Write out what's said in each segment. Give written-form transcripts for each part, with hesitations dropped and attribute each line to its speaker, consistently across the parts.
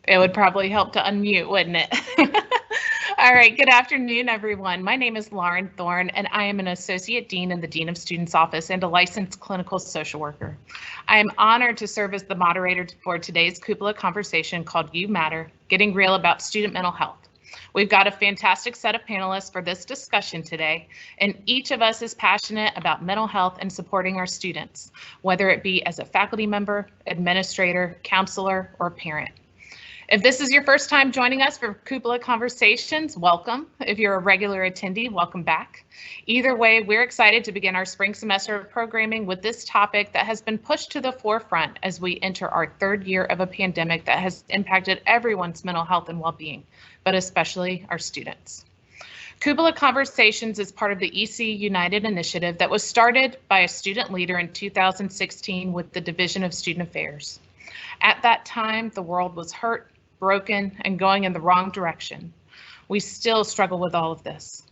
Speaker 1: It would probably help to unmute, wouldn't it? All right, good afternoon, everyone. My name is Lauren Thorne, and I am an Associate Dean in the Dean of Students Office and a licensed clinical social worker. I am honored to serve as the moderator for today's Cupola Conversation called You Matter, Getting Real About Student Mental Health. We've got a fantastic set of panelists for this discussion today, and each of us is passionate about mental health and supporting our students, whether it be as a faculty member, administrator, counselor, or parent. If this is your first time joining us for Cupola Conversations, welcome. If you're a regular attendee, welcome back. Either way, we're excited to begin our spring semester of programming with this topic that has been pushed to the forefront as we enter our third year of a pandemic that has impacted everyone's mental health and well-being, but especially our students. Cupola Conversations is part of the ECU United initiative that was started by a student leader in 2016 with the Division of Student Affairs. At that time, the world was hurt, broken, and going in the wrong direction. We still struggle with all of this.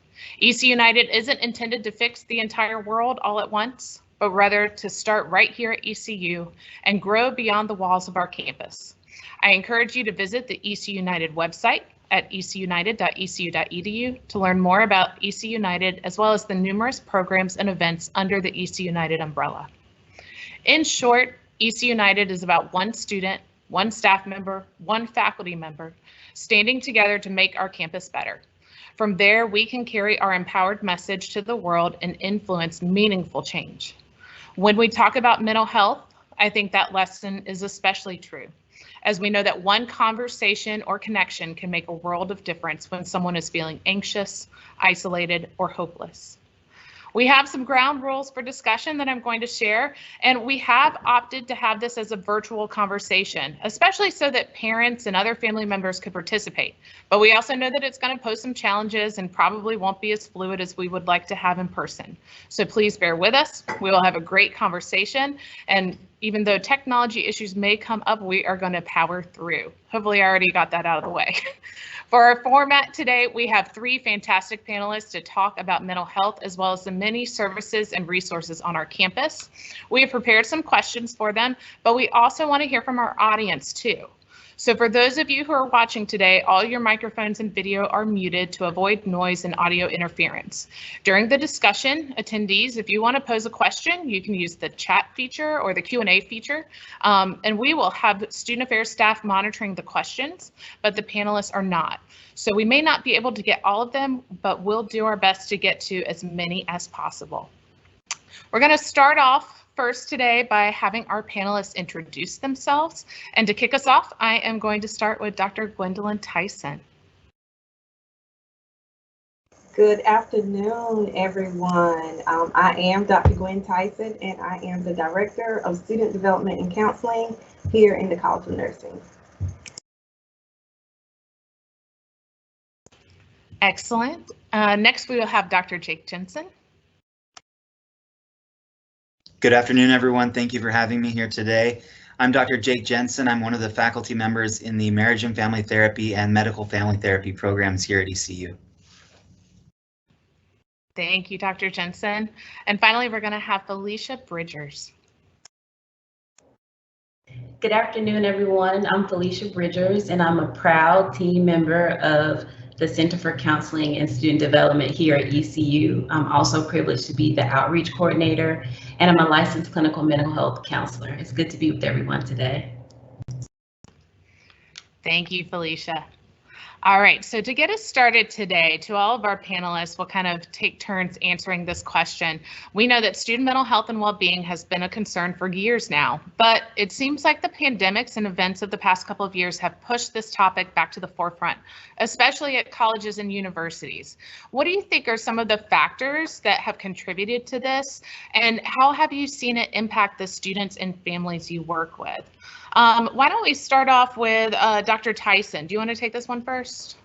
Speaker 1: ECU United isn't intended to fix the entire world all at once, but rather to start right here at ECU and grow beyond the walls of our campus. I encourage you to visit the ECU United website at ecunited.ecu.edu to learn more about ECU United, as well as the numerous programs and events under the ECU United umbrella. In short, ECU United is about one student, one staff member, one faculty member, standing together to make our campus better. From there, we can carry our empowered message to the world and influence meaningful change. When we talk about mental health, I think that lesson is especially true, as we know that one conversation or connection can make a world of difference when someone is feeling anxious, isolated, or hopeless. We have some ground rules for discussion that I'm going to share, and we have opted to have this as a virtual conversation, especially so that parents and other family members could participate. But we also know that it's going to pose some challenges and probably won't be as fluid as we would like to have in person. So please bear with us. We will have a great conversation, and even though technology issues may come up, we are going to power through. Hopefully I already got that out of the way. For our format today, we have three fantastic panelists to talk about mental health, as well as the many services and resources on our campus. We have prepared some questions for them, but we also want to hear from our audience too. So for those of you who are watching today, all your microphones and video are muted to avoid noise and audio interference. During the discussion, attendees, if you want to pose a question, you can use the chat feature or the Q&A feature, and we will have student affairs staff monitoring the questions, but the panelists are not. So we may not be able to get all of them, but we'll do our best to get to as many as possible. We're going to start off first today by having our panelists introduce themselves. And to kick us off, I am going to start with Dr. Gwendolyn Tyson.
Speaker 2: Good afternoon, everyone. I am Dr. Gwen Tyson, and I am the Director of Student Development and Counseling here in the College of Nursing.
Speaker 1: Excellent. Next, we will have Dr. Jake Jensen.
Speaker 3: Good afternoon, everyone. Thank you for having me here today. I'm Dr. Jake Jensen. I'm one of the faculty members in the Marriage and Family Therapy and Medical Family Therapy programs here at ECU.
Speaker 1: Thank you, Dr. Jensen. And finally, we're going to have Felicia Bridgers.
Speaker 4: Good afternoon, everyone. I'm Felicia Bridgers, and I'm a proud team member of the Center for Counseling and Student Development here at ECU. I'm also privileged to be the outreach coordinator, and I'm a licensed clinical mental health counselor. It's good to be with everyone today.
Speaker 1: Thank you, Felicia. All right, so to get us started today, to all of our panelists, we'll kind of take turns answering this question. We know that student mental health and well-being has been a concern for years now, but it seems like the pandemics and events of the past couple of years have pushed this topic back to the forefront, especially at colleges and universities. What do you think are some of the factors that have contributed to this, and how have you seen it impact the students and families you work with? Why don't we start off with Dr. Tyson? Do you want to take this one first?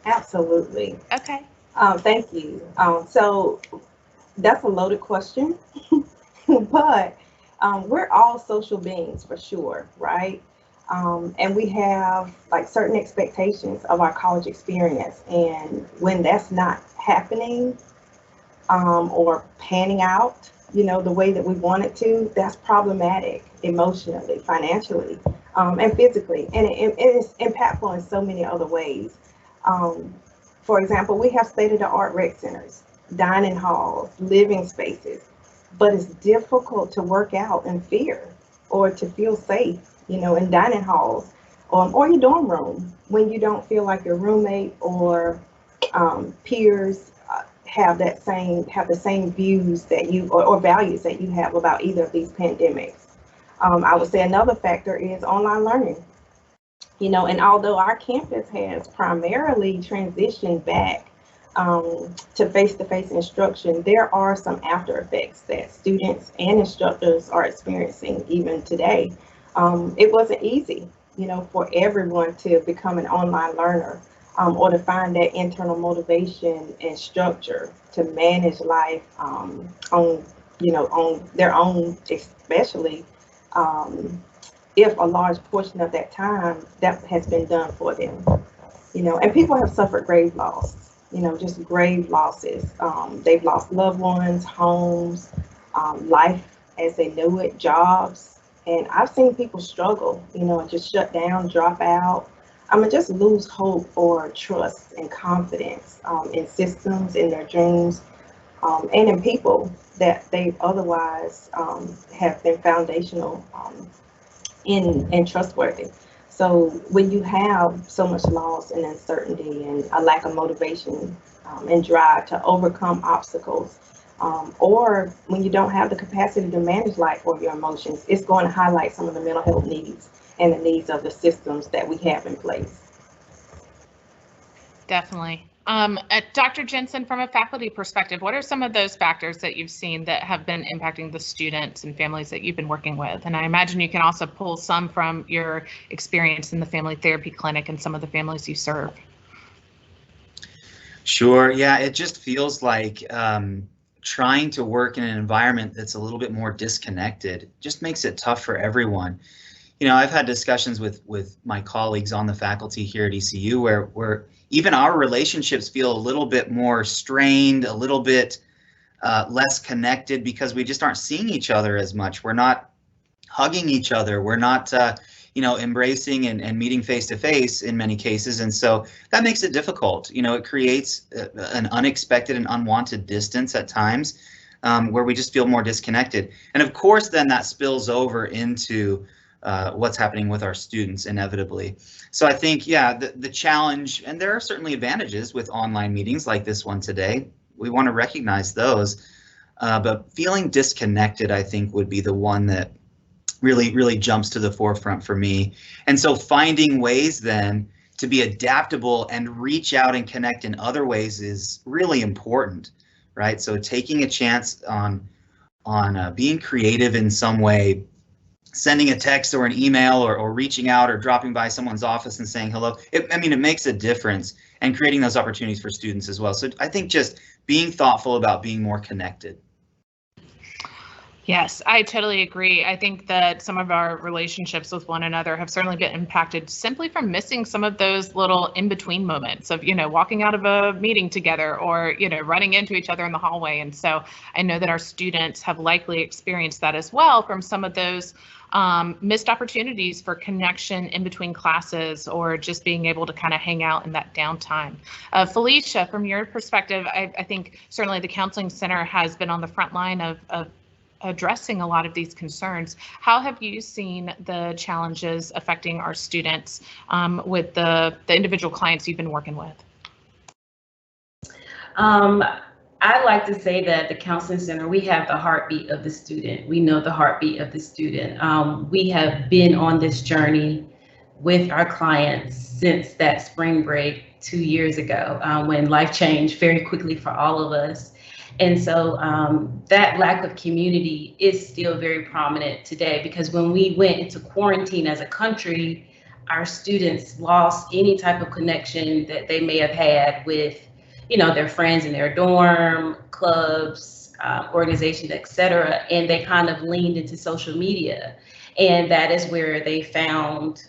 Speaker 2: Absolutely.
Speaker 1: Okay.
Speaker 2: Thank you. So that's a loaded question, but we're all social beings for sure, right? And we have like certain expectations of our college experience, and when that's not happening or panning out, you know, the way that we want it to, that's problematic emotionally, financially, and physically, and it's impactful in so many other ways. For example, we have state-of-the-art rec centers, dining halls, living spaces, but it's difficult to work out in fear or to feel safe, in dining halls, or your dorm room when you don't feel like your roommate or peers have the same views that you or values that you have about either of these pandemics. I would say another factor is online learning. And although our campus has primarily transitioned back to face-to-face instruction, there are some after effects that students and instructors are experiencing even today. It wasn't easy, for everyone to become an online learner or to find that internal motivation and structure to manage life on their own, especially if a large portion of that time that has been done for them, and people have suffered grave loss, just grave losses. They've lost loved ones, homes, life as they knew it, jobs. And I've seen people struggle, just shut down, drop out. Just lose hope or trust and confidence in systems, in their dreams, and in people that they otherwise have been foundational and trustworthy. So when you have so much loss and uncertainty and a lack of motivation and drive to overcome obstacles, or when you don't have the capacity to manage life or your emotions, it's going to highlight some of the mental health needs and the needs of the systems that we have in place.
Speaker 1: Definitely. Dr. Jensen, from a faculty perspective, what are some of those factors that you've seen that have been impacting the students and families that you've been working with? And I imagine you can also pull some from your experience in the family therapy clinic and some of the families you serve.
Speaker 3: Sure. Yeah, it just feels like trying to work in an environment that's a little bit more disconnected just makes it tough for everyone. I've had discussions with my colleagues on the faculty here at ECU where even our relationships feel a little bit more strained, a little bit less connected because we just aren't seeing each other as much. We're not hugging each other. We're not, embracing and meeting face to face in many cases. And so that makes it difficult. It creates an unexpected and unwanted distance at times where we just feel more disconnected. And of course, then that spills over into what's happening with our students inevitably. So I think, yeah, the challenge, and there are certainly advantages with online meetings like this one today. We want to recognize those, but feeling disconnected, I think, would be the one that really jumps to the forefront for me. And so finding ways then to be adaptable and reach out and connect in other ways is really important, right? So taking a chance on being creative in some way, sending a text or an email or reaching out or dropping by someone's office and saying hello. It makes a difference, and creating those opportunities for students as well. So I think just being thoughtful about being more connected.
Speaker 1: Yes, I totally agree. I think that some of our relationships with one another have certainly been impacted simply from missing some of those little in-between moments of, walking out of a meeting together or, running into each other in the hallway. And so I know that our students have likely experienced that as well from some of those missed opportunities for connection in between classes or just being able to kind of hang out in that downtime. Felicia, from your perspective, I think certainly the Counseling Center has been on the front line of addressing a lot of these concerns. How have you seen the challenges affecting our students with the individual clients you've been working with?
Speaker 4: I like to say that the Counseling Center, we have the heartbeat of the student. We know the heartbeat of the student. We have been on this journey with our clients since that spring break 2 years ago when life changed very quickly for all of us. And so that lack of community is still very prominent today, because when we went into quarantine as a country, our students lost any type of connection that they may have had with, their friends in their dorm, clubs, organizations, etc. And they kind of leaned into social media. And that is where they found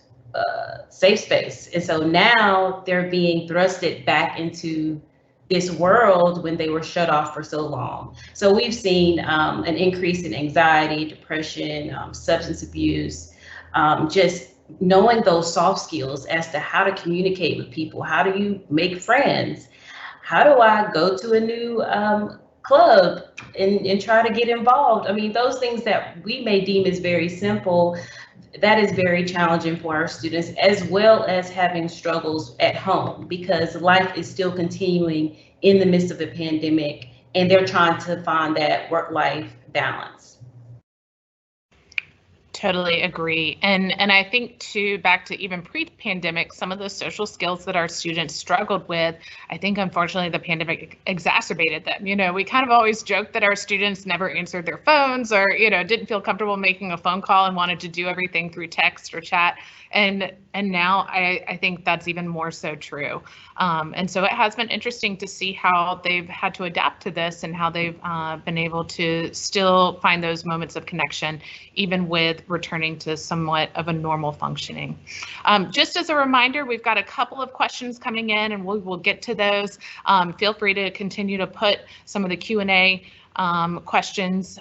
Speaker 4: safe space. And so now they're being thrusted back into this world when they were shut off for so long. So we've seen an increase in anxiety, depression, substance abuse, just knowing those soft skills as to how to communicate with people. How do you make friends? How do I go to a new club and try to get involved? I mean, those things that we may deem as very simple, that is very challenging for our students, as well as having struggles at home, because life is still continuing in the midst of the pandemic, and they're trying to find that work-life balance.
Speaker 1: Totally agree. And I think too, back to even pre-pandemic, some of the social skills that our students struggled with, I think unfortunately the pandemic exacerbated them. You know, we kind of always joked that our students never answered their phones or, you know, didn't feel comfortable making a phone call and wanted to do everything through text or chat. And now I think that's even more so true. And so it has been interesting to see how they've had to adapt to this and how they've been able to still find those moments of connection, even with returning to somewhat of a normal functioning. Just as a reminder, we've got a couple of questions coming in and we'll get to those. Feel free to continue to put some of the Q&A questions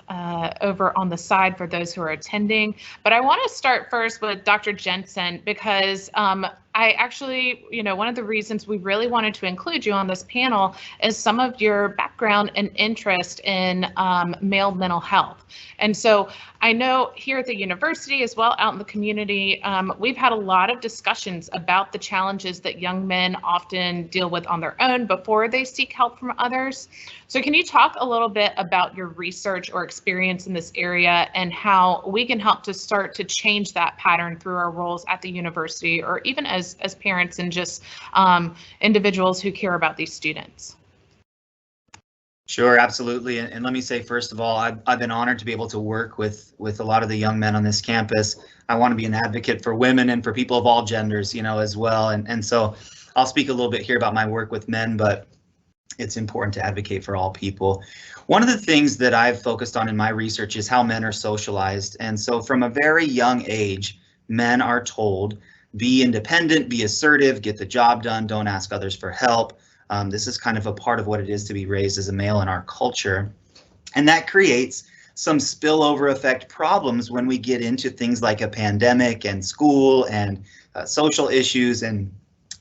Speaker 1: over on the side for those who are attending. But I want to start first with Dr. Jensen, because I actually, you know, one of the reasons we really wanted to include you on this panel is some of your background and interest in male mental health. And so I know here at the university as well, out in the community, we've had a lot of discussions about the challenges that young men often deal with on their own before they seek help from others. So can you talk a little bit about your research or experience in this area and how we can help to start to change that pattern through our roles at the university, or even as parents and just individuals who care about these students?
Speaker 3: Sure, absolutely. And let me say, first of all, I've been honored to be able to work with a lot of the young men on this campus. I want to be an advocate for women and for people of all genders, you know, as well. And so I'll speak a little bit here about my work with men, but it's important to advocate for all people. One of the things that I've focused on in my research is how men are socialized. And so from a very young age, men are told, be independent, be assertive, get the job done, don't ask others for help. This is kind of a part of what it is to be raised as a male in our culture. And that creates some spillover effect problems when we get into things like a pandemic and school and social issues and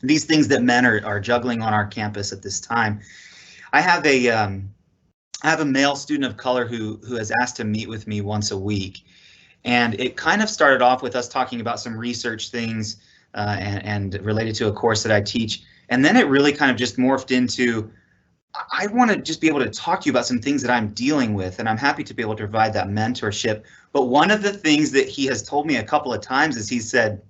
Speaker 3: these things that men are juggling on our campus at this time. I have a male student of color who has asked to meet with me once a week. And it kind of started off with us talking about some research things and related to a course that I teach. And then it really kind of just morphed into, I want to just be able to talk to you about some things that I'm dealing with, and I'm happy to be able to provide that mentorship. But one of the things that he has told me a couple of times is he said,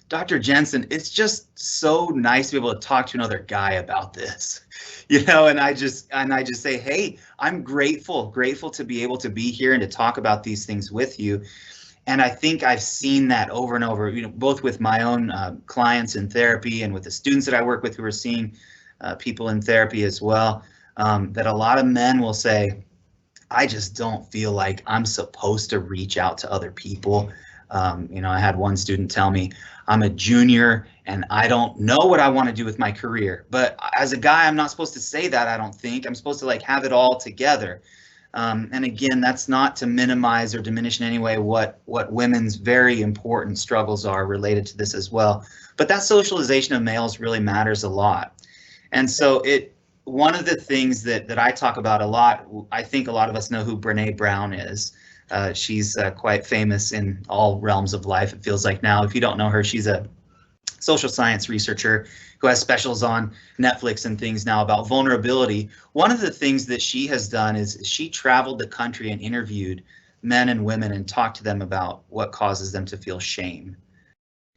Speaker 3: Dr. Jensen, it's just so nice to be able to talk to another guy about this, you know, and I just say, hey, I'm grateful to be able to be here and to talk about these things with you. And I think I've seen that over and over, you know, both with my own clients in therapy and with the students that I work with who are seeing people in therapy as well, that a lot of men will say, I just don't feel like I'm supposed to reach out to other people. You know, I had one student tell me, I'm a junior and I don't know what I want to do with my career. But as a guy, I'm not supposed to say that, I don't think. I'm supposed to like have it all together. And again, that's not to minimize or diminish in any way what women's very important struggles are related to this as well. But that socialization of males really matters a lot. And so one of the things that I talk about a lot, I think a lot of us know who Brene Brown is. She's quite famous in all realms of life, it feels like now. If you don't know her, she's a social science researcher who has specials on Netflix and things now about vulnerability. One of the things that she has done is she traveled the country and interviewed men and women and talked to them about what causes them to feel shame.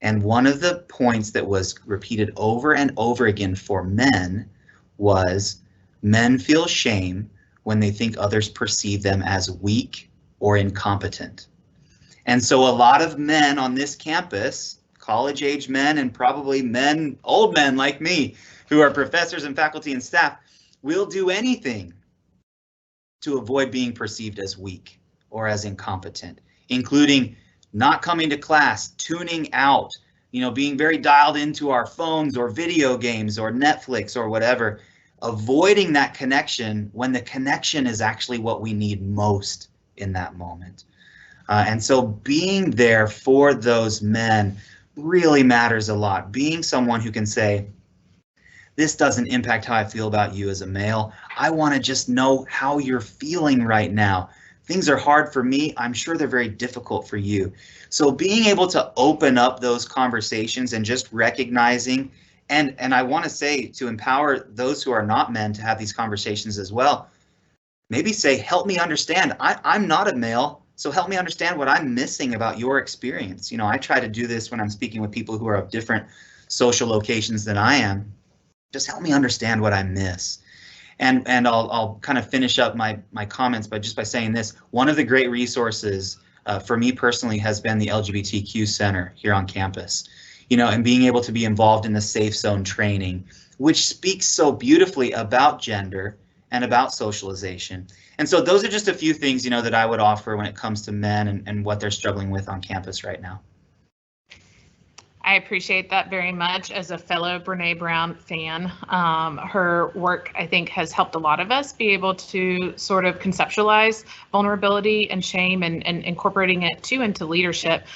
Speaker 3: And one of the points that was repeated over and over again for men was men feel shame when they think others perceive them as weak or incompetent. And so a lot of men on this campus, college-age men and probably men, old men like me, who are professors and faculty and staff, will do anything to avoid being perceived as weak or as incompetent, including not coming to class, tuning out, you know, being very dialed into our phones or video games or Netflix or whatever, avoiding that connection when the connection is actually what we need most in that moment. And so being there for those men really matters a lot. Being someone who can say, this doesn't impact how I feel about you as a male. I want to just know how you're feeling right now. Things are hard for me. I'm sure they're very difficult for you. So being able to open up those conversations and just recognizing, and I want to say, to empower those who are not men to have these conversations as well. Maybe say, help me understand. I'm not a male, so help me understand what I'm missing about your experience. You know, I try to do this when I'm speaking with people who are of different social locations than I am. Just help me understand what I miss. And I'll kind of finish up my comments by saying this. One of the great resources for me personally has been the LGBTQ Center here on campus. You know, and being able to be involved in the safe zone training, which speaks so beautifully about gender and about socialization. And so those are just a few things, you know, that I would offer when it comes to men and what they're struggling with on campus right now.
Speaker 1: I appreciate that very much as a fellow Brene Brown fan. Her work, I think, has helped a lot of us be able to sort of conceptualize vulnerability and shame and incorporating it too into leadership.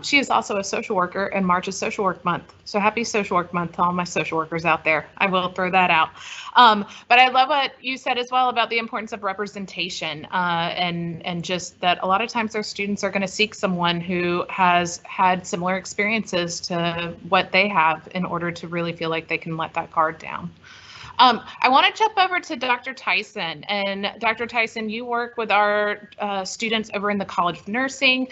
Speaker 1: She is also a social worker, and March is Social Work Month. So happy Social Work Month to all my social workers out there. I will throw that out. But I love what you said as well about the importance of representation and just that a lot of times our students are going to seek someone who has had similar experiences to what they have in order to really feel like they can let that guard down. I want to jump over to Dr. Tyson. And Dr. Tyson, you work with our students over in the College of Nursing.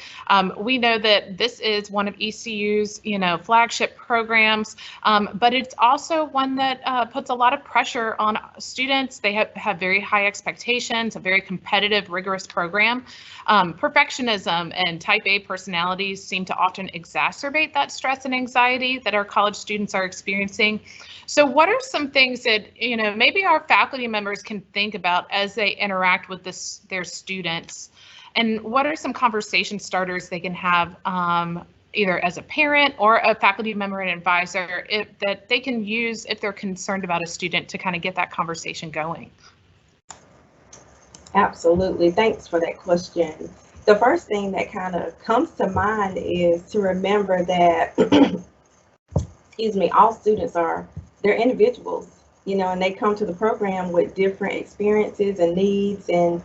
Speaker 1: We know that this is one of ECU's, flagship programs, but it's also one that puts a lot of pressure on students. They have very high expectations, a very competitive, rigorous program. Perfectionism and type A personalities seem to often exacerbate that stress and anxiety that our college students are experiencing. So what are some things that, maybe our faculty members can think about as they interact with their students? And what are some conversation starters they can have either as a parent or a faculty member and advisor that they can use if they're concerned about a student to kind of get that conversation going? Absolutely. Thanks for that question. The first thing that kind of comes to mind is to remember that, all students they're individuals, and they come to the program with different experiences and needs, and,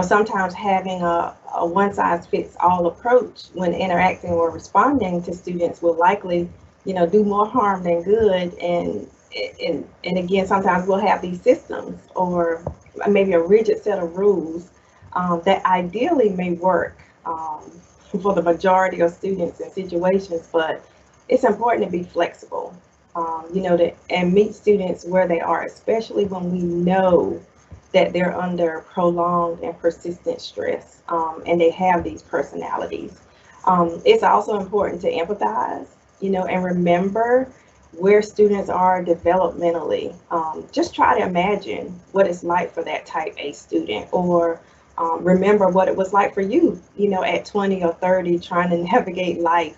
Speaker 1: sometimes having a one-size-fits-all approach when interacting or responding to students will likely, do more harm than good. And again, sometimes we'll have these systems or maybe a rigid set of rules that ideally may work for the majority of students and situations, but it's important to be flexible. And meet students where they are, especially when we know that they're under prolonged and persistent stress and they have these personalities. It's also important to empathize, and remember where students are developmentally. Just try to imagine what it's like for that type A student, or remember what it was like for you, at 20 or 30, trying to navigate life,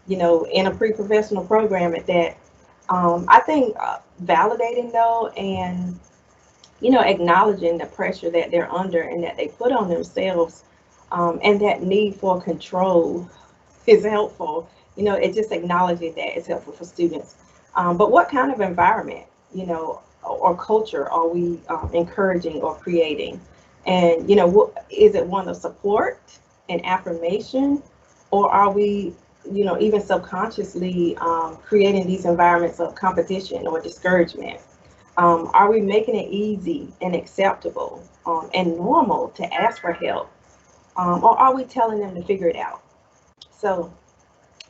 Speaker 1: in a pre-professional program at that. I think validating though, and acknowledging the pressure that they're under and that they put on themselves, and that need for control is helpful. It just acknowledging that is helpful for students. But what kind of environment, or culture are we encouraging or creating? And is it one of support and affirmation, or are we even subconsciously creating these environments of competition or discouragement? Are we making it easy and acceptable and normal to ask for help? Or are we telling them to figure it out? So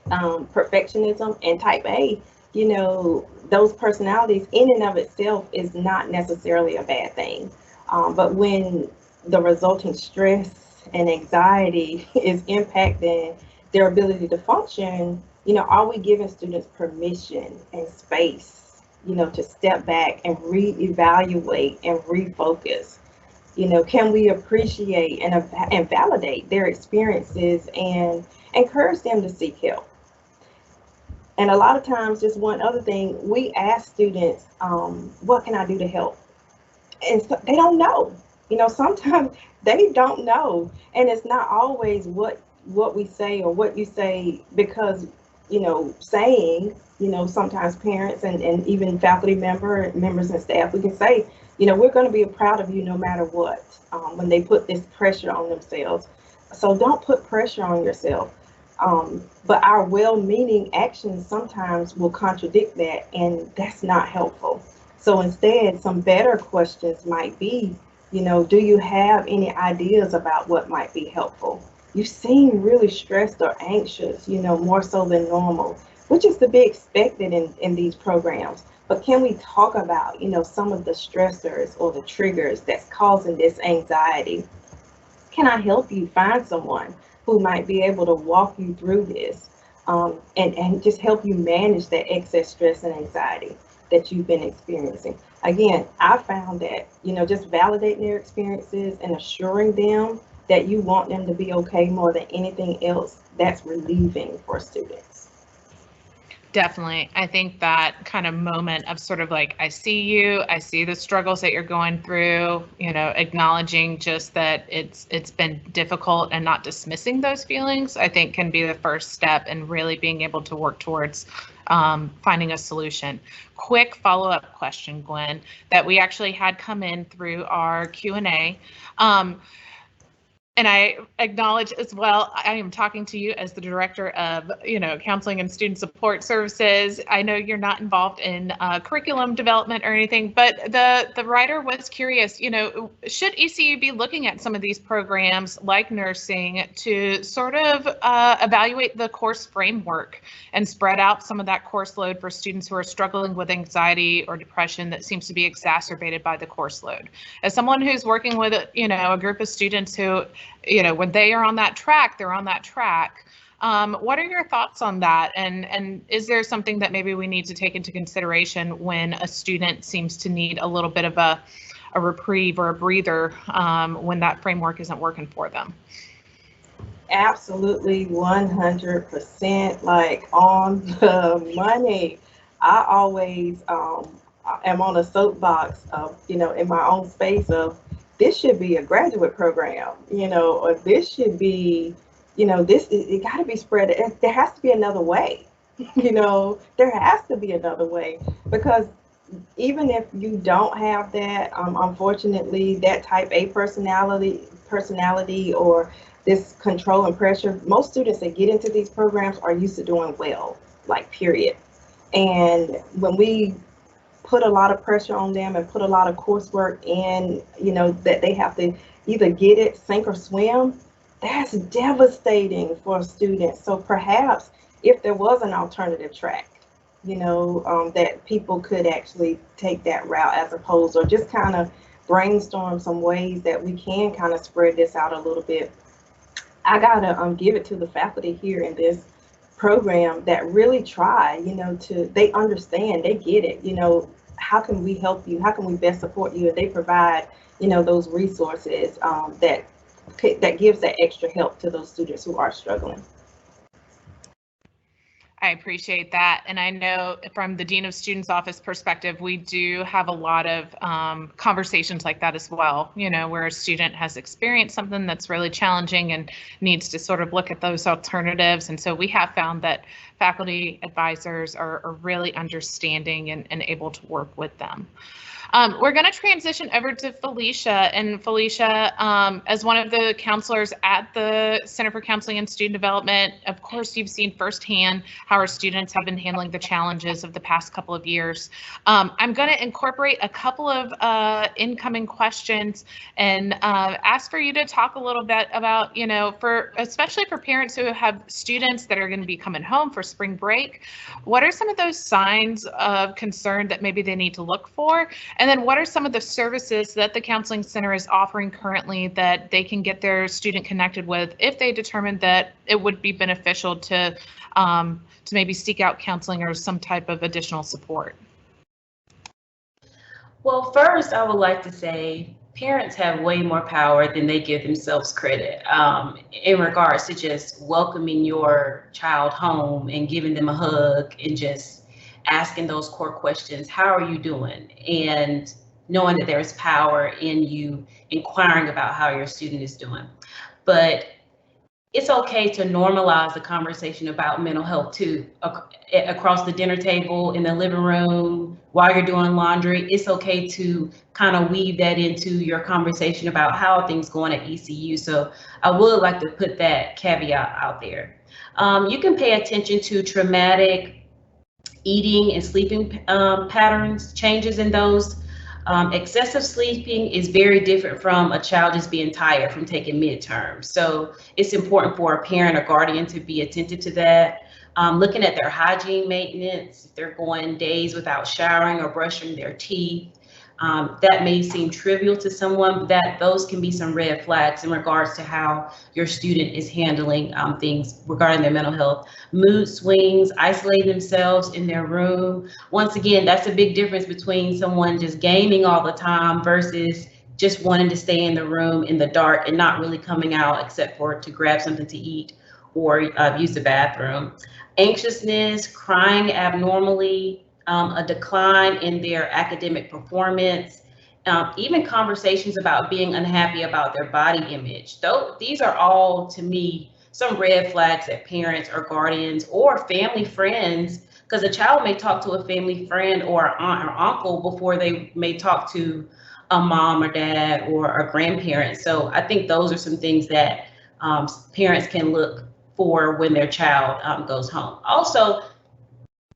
Speaker 1: perfectionism and type A, those personalities in and of itself is not necessarily a bad thing. But when the resulting stress and anxiety is impacting their ability to function, are we giving students permission and space, to step back and reevaluate and refocus? Can we appreciate and validate their experiences and encourage them to seek help? And a lot of times, just one other thing, we ask students, what can I do to help? And so they don't know. Sometimes they don't know. And it's not always what
Speaker 2: what we say or what you say, because, saying, sometimes parents and even faculty members and staff, we can say, we're going to be proud of you no matter what, when they put this pressure on themselves. So don't put pressure on yourself. But our well-meaning actions sometimes will contradict that, and that's not helpful. So instead, some better questions might be, do you have any ideas about what might be helpful? You seem really stressed or anxious, more so than normal, which is to be expected in these programs. But can we talk about, some of the stressors or the triggers that's causing this anxiety? Can I help you find someone who might be able to walk you through this, and just help you manage that excess stress and anxiety that you've been experiencing? Again, I found that, just validating their experiences and assuring them that you want them to be okay more than anything else, that's relieving for students.
Speaker 1: Definitely. I think that kind of moment of sort of like, I see you, I see the struggles that you're going through, acknowledging just that it's been difficult and not dismissing those feelings, I think can be the first step in really being able to work towards finding a solution. Quick follow-up question, Gwen, that we actually had come in through our Q&A. And I acknowledge as well, I am talking to you as the director of, counseling and student support services. I know you're not involved in curriculum development or anything, but the writer was curious, should ECU be looking at some of these programs like nursing to sort of evaluate the course framework and spread out some of that course load for students who are struggling with anxiety or depression that seems to be exacerbated by the course load? As someone who's working with, a group of students who, when they are on that track, they're on that track. What are your thoughts on that? And is there something that maybe we need to take into consideration when a student seems to need a little bit of a reprieve or a breather when that framework isn't working for them?
Speaker 2: Absolutely, 100%, like on the money. I always am on a soapbox of, in my own space of, this should be a graduate program, or this should be, it got to be spread. There has to be another way, there has to be another way, because even if you don't have that, unfortunately, that type A personality or this control and pressure, most students that get into these programs are used to doing well, like period. And when we put a lot of pressure on them and put a lot of coursework in, that they have to either get it, sink or swim, that's devastating for students. So perhaps if there was an alternative track, that people could actually take that route as opposed, or just kind of brainstorm some ways that we can kind of spread this out a little bit. I gotta give it to the faculty here in this program that really try, they understand, they get it, how can we help you? How can we best support you? And they provide, those resources that gives that extra help to those students who are struggling.
Speaker 1: I appreciate that. And I know from the Dean of Students Office perspective, we do have a lot of conversations like that as well, where a student has experienced something that's really challenging and needs to sort of look at those alternatives. And so we have found that faculty advisors are really understanding and able to work with them. We're going to transition over to Felicia. And Felicia, as one of the counselors at the Center for Counseling and Student Development, of course, you've seen firsthand how our students have been handling the challenges of the past couple of years. I'm going to incorporate a couple of incoming questions and ask for you to talk a little bit about, especially for parents who have students that are going to be coming home for spring break, what are some of those signs of concern that maybe they need to look for? And then what are some of the services that the Counseling Center is offering currently that they can get their student connected with if they determine that it would be beneficial to maybe seek out counseling or some type of additional support?
Speaker 4: Well, first, I would like to say parents have way more power than they give themselves credit in regards to just welcoming your child home and giving them a hug and just asking those core questions. How are you doing? And knowing that there's power in you inquiring about how your student is doing. But it's okay to normalize the conversation about mental health too, across the dinner table, in the living room, while you're doing laundry. It's okay to kind of weave that into your conversation about how are things going at ECU. So I would like to put that caveat out there. You can pay attention to traumatic eating and sleeping patterns, changes in those. Excessive sleeping is very different from a child just being tired from taking midterms. So it's important for a parent or guardian to be attentive to that. Looking at their hygiene maintenance, if they're going days without showering or brushing their teeth. That may seem trivial to someone, but those can be some red flags in regards to how your student is handling things regarding their mental health. Mood swings, isolating themselves in their room. Once again, that's a big difference between someone just gaming all the time versus just wanting to stay in the room in the dark and not really coming out except for to grab something to eat or use the bathroom. Anxiousness, crying abnormally, a decline in their academic performance, even conversations about being unhappy about their body image. These are all, to me, some red flags that parents or guardians or family friends, because a child may talk to a family friend or aunt or uncle before they may talk to a mom or dad or a grandparent. So I think those are some things that parents can look for when their child goes home. Also,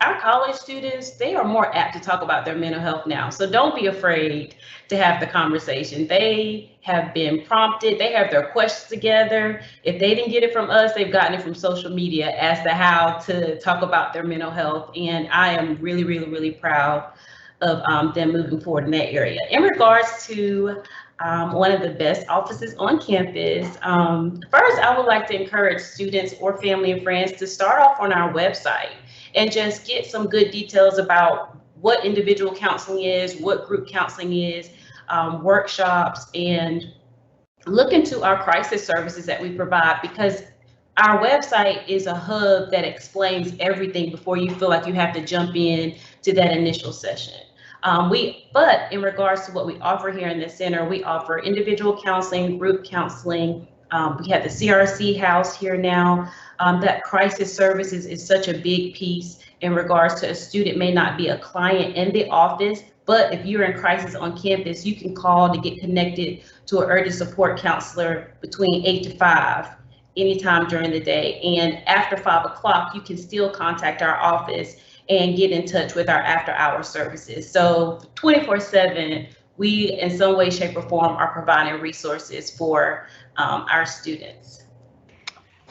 Speaker 4: our college students, they are more apt to talk about their mental health now. So don't be afraid to have the conversation. They have been prompted, they have their questions together. If they didn't get it from us, they've gotten it from social media as to how to talk about their mental health. And I am really, really, really proud of them moving forward in that area. In regards to one of the best offices on campus, first, I would like to encourage students or family and friends to start off on our website and just get some good details about what individual counseling is, what group counseling is, workshops, and look into our crisis services that we provide, because our website is a hub that explains everything before you feel like you have to jump in to that initial session. But in regards to what we offer here in the center, we offer individual counseling, group counseling. We have the CRC house here now. That crisis services is such a big piece in regards to a student may not be a client in the office, but if you're in crisis on campus, you can call to get connected to an urgent support counselor between 8 to 5 anytime during the day. And after 5 o'clock, you can still contact our office and get in touch with our after-hour services. So 24/7, we in some way, shape, or form are providing resources for our students.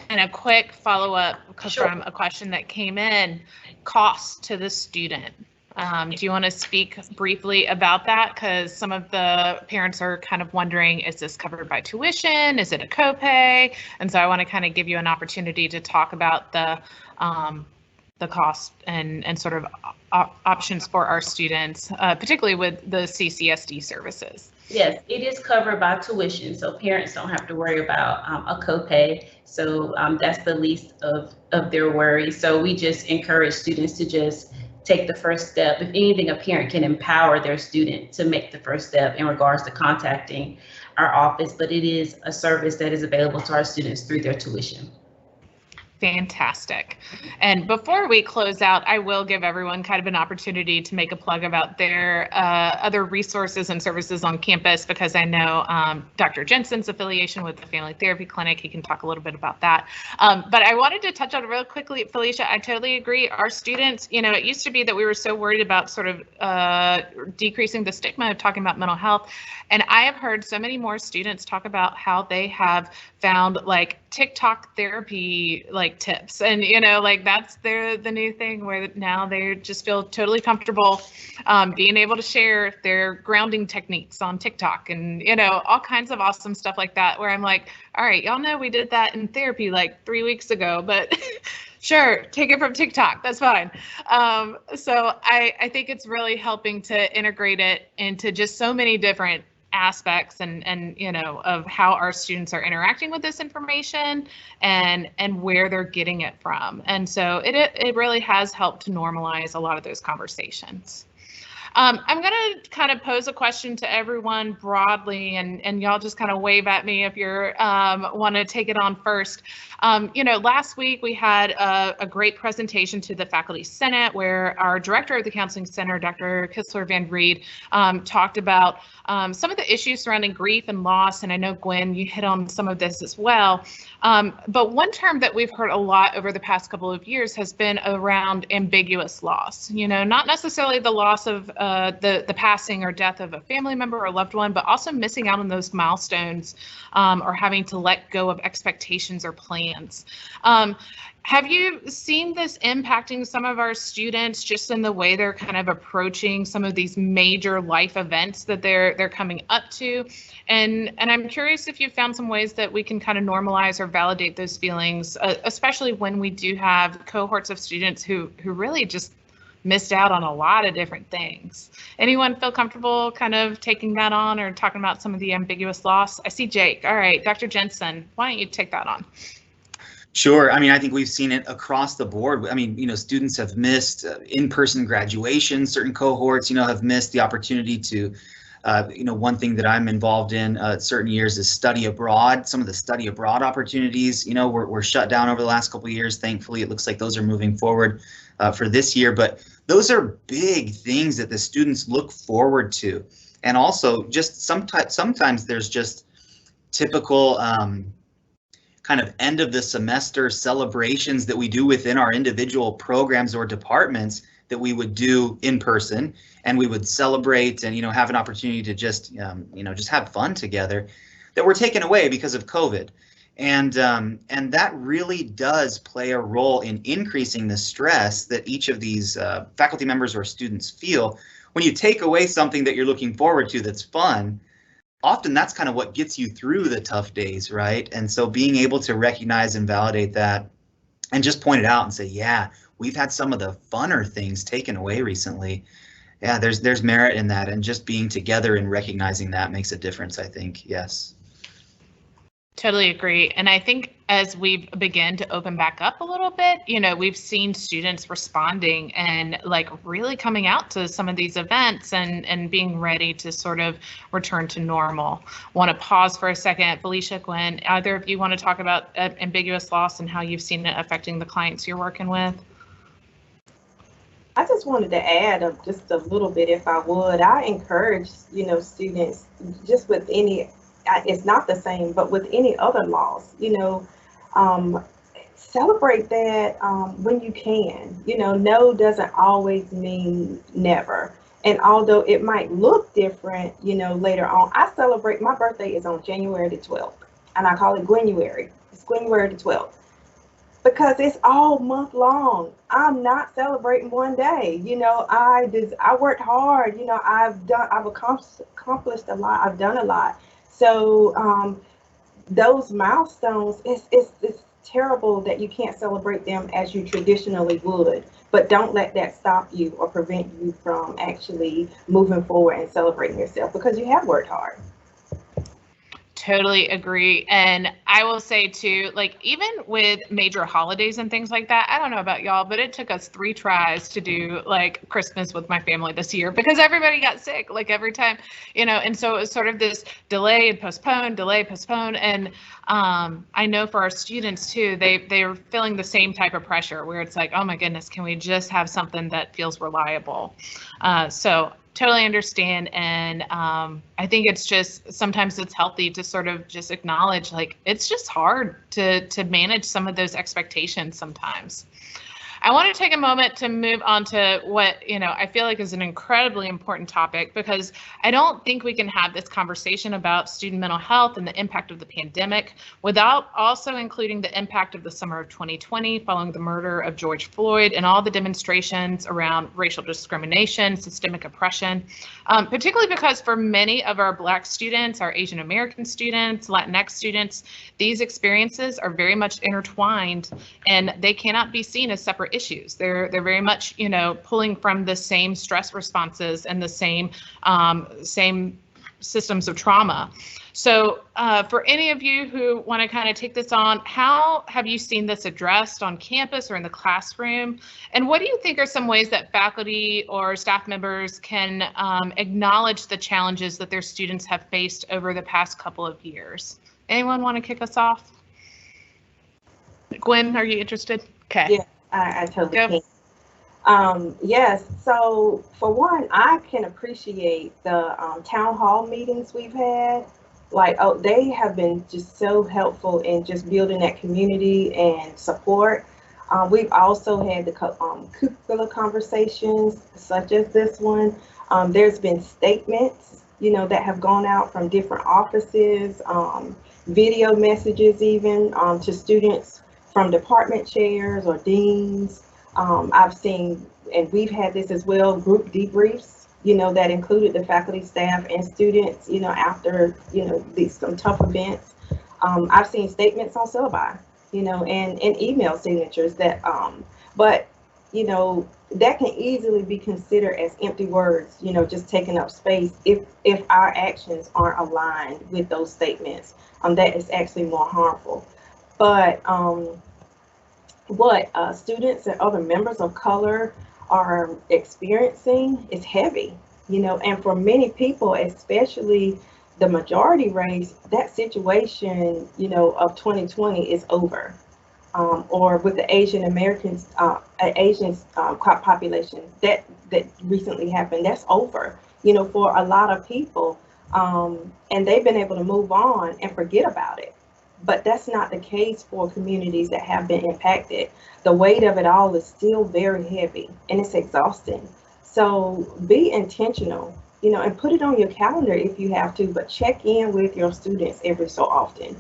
Speaker 1: And a quick follow-up
Speaker 4: Sure.
Speaker 1: from a question that came in, cost to the student. Do you want to speak briefly about that? Because some of the parents are kind of wondering, is this covered by tuition? Is it a copay? And so I want to kind of give you an opportunity to talk about the cost and sort of options for our students, particularly with the CCSD services.
Speaker 4: Yes, it is covered by tuition, so parents don't have to worry about a copay. So that's the least of their worries. So we just encourage students to just take the first step. If anything, a parent can empower their student to make the first step in regards to contacting our office, but it is a service that is available to our students through their tuition.
Speaker 1: Fantastic. And before we close out, I will give everyone kind of an opportunity to make a plug about their other resources and services on campus, because I know Dr. Jensen's affiliation with the Family Therapy Clinic, he can talk a little bit about that. But I wanted to touch on real quickly, Felicia, I totally agree. Our students, you know, it used to be that we were so worried about sort of decreasing the stigma of talking about mental health. And I have heard so many more students talk about how they have found like TikTok therapy like tips, and you know, like that's the new thing where now they just feel totally comfortable being able to share their grounding techniques on TikTok, and you know, all kinds of awesome stuff like that, where I'm like, all right, y'all know we did that in therapy like 3 weeks ago, but sure, take it from TikTok, that's fine. So I think it's really helping to integrate it into just so many different aspects and you know, of how our students are interacting with this information and where they're getting it from. And so it really has helped to normalize a lot of those conversations. I'm going to kind of pose a question to everyone broadly, and y'all just kind of wave at me if you're want to take it on first. Last week we had a great presentation to the Faculty Senate where our director of the Counseling Center, Dr. Kistler Van Reed, talked about some of the issues surrounding grief and loss, and I know, Gwen, you hit on some of this as well. But one term that we've heard a lot over the past couple of years has been around ambiguous loss. Not necessarily the loss of the passing or death of a family member or loved one, but also missing out on those milestones or having to let go of expectations or plans. Have you seen this impacting some of our students just in the way they're kind of approaching some of these major life events that they're coming up to? And I'm curious if you found some ways that we can kind of normalize or validate those feelings, especially when we do have cohorts of students who really just missed out on a lot of different things. Anyone feel comfortable kind of taking that on or talking about some of the ambiguous loss? I see Jake. All right, Dr. Jensen, why don't you take that on?
Speaker 3: Sure. I mean, I think we've seen it across the board. I mean, students have missed in-person graduation. Certain cohorts, have missed the opportunity to, one thing that I'm involved in certain years is study abroad. Some of the study abroad opportunities, were shut down over the last couple of years. Thankfully, it looks like those are moving forward for this year. But those are big things that the students look forward to. And also just sometimes there's just typical kind of end of the semester celebrations that we do within our individual programs or departments that we would do in person, and we would celebrate and have an opportunity to just just have fun together, that were taken away because of COVID. And that really does play a role in increasing the stress that each of these faculty members or students feel. When you take away something that you're looking forward to that's fun, often that's kind of what gets you through the tough days, right? And so being able to recognize and validate that and just point it out and say, yeah, we've had some of the funner things taken away recently. Yeah, there's merit in that, and just being together and recognizing that makes a difference, I think. Yes.
Speaker 1: Totally agree. And I think as we've begun to open back up a little bit, we've seen students responding and really coming out to some of these events and being ready to sort of return to normal. Want to pause for a second. Felicia, Gwen, either of you want to talk about ambiguous loss and how you've seen it affecting the clients you're working with?
Speaker 2: I just wanted to add just a little bit, if I would. I encourage, students just with any, it's not the same, but with any other loss, celebrate that when you can. No doesn't always mean never. And although it might look different, later on, I celebrate, my birthday is on January the 12th, and I call it Gwenuary. It's Gwenuary the 12th. Because it's all month long. I'm not celebrating one day. I worked hard. I've accomplished a lot. I've done a lot. So those milestones, it's terrible that you can't celebrate them as you traditionally would. But don't let that stop you or prevent you from actually moving forward and celebrating yourself, because you have worked hard.
Speaker 1: Totally agree. And I will say too, even with major holidays and things like that, I don't know about y'all, but it took us 3 tries to do Christmas with my family this year because everybody got sick every time, and so it was sort of this delay and postpone, delay, postpone. And I know for our students too, they are feeling the same type of pressure where it's oh my goodness, can we just have something that feels reliable? So totally understand. And I think it's just sometimes it's healthy to sort of just acknowledge it's just hard to manage some of those expectations sometimes. I want to take a moment to move on to what, I feel like is an incredibly important topic, because I don't think we can have this conversation about student mental health and the impact of the pandemic without also including the impact of the summer of 2020 following the murder of George Floyd and all the demonstrations around racial discrimination, systemic oppression, particularly because for many of our Black students, our Asian American students, Latinx students, these experiences are very much intertwined and they cannot be seen as separate issues. They're very much, pulling from the same stress responses and the same systems of trauma. So for any of you who want to kind of take this on, how have you seen this addressed on campus or in the classroom? And what do you think are some ways that faculty or staff members can acknowledge the challenges that their students have faced over the past couple of years? Anyone want to kick us off? Gwen, are you interested? Okay.
Speaker 2: Yeah, I totally can. Yes, so for one, I can appreciate the town hall meetings we've had. Like, oh, they have been just so helpful in just building that community and support. We've also had the Cupola Conversations, such as this one. There's been statements, you know, that have gone out from different offices, video messages even to students from department chairs or deans. I've seen, and we've had this as well, group debriefs, you know, that included the faculty, staff, and students, you know, after, you know, some tough events. I've seen statements on syllabi, you know, and email signatures that, but, you know, that can easily be considered as empty words, you know, just taking up space if our actions aren't aligned with those statements. That is actually more harmful. But what students and other members of color are experiencing is heavy, you know, and for many people, especially the majority race, that situation, you know, of 2020 is over. Or with the Asian Americans, Asian population that recently happened, that's over, you know, for a lot of people, and they've been able to move on and forget about it. But that's not the case for communities that have been impacted. The weight of it all is still very heavy and it's exhausting. So be intentional, you know, and put it on your calendar if you have to, but check in with your students every so often.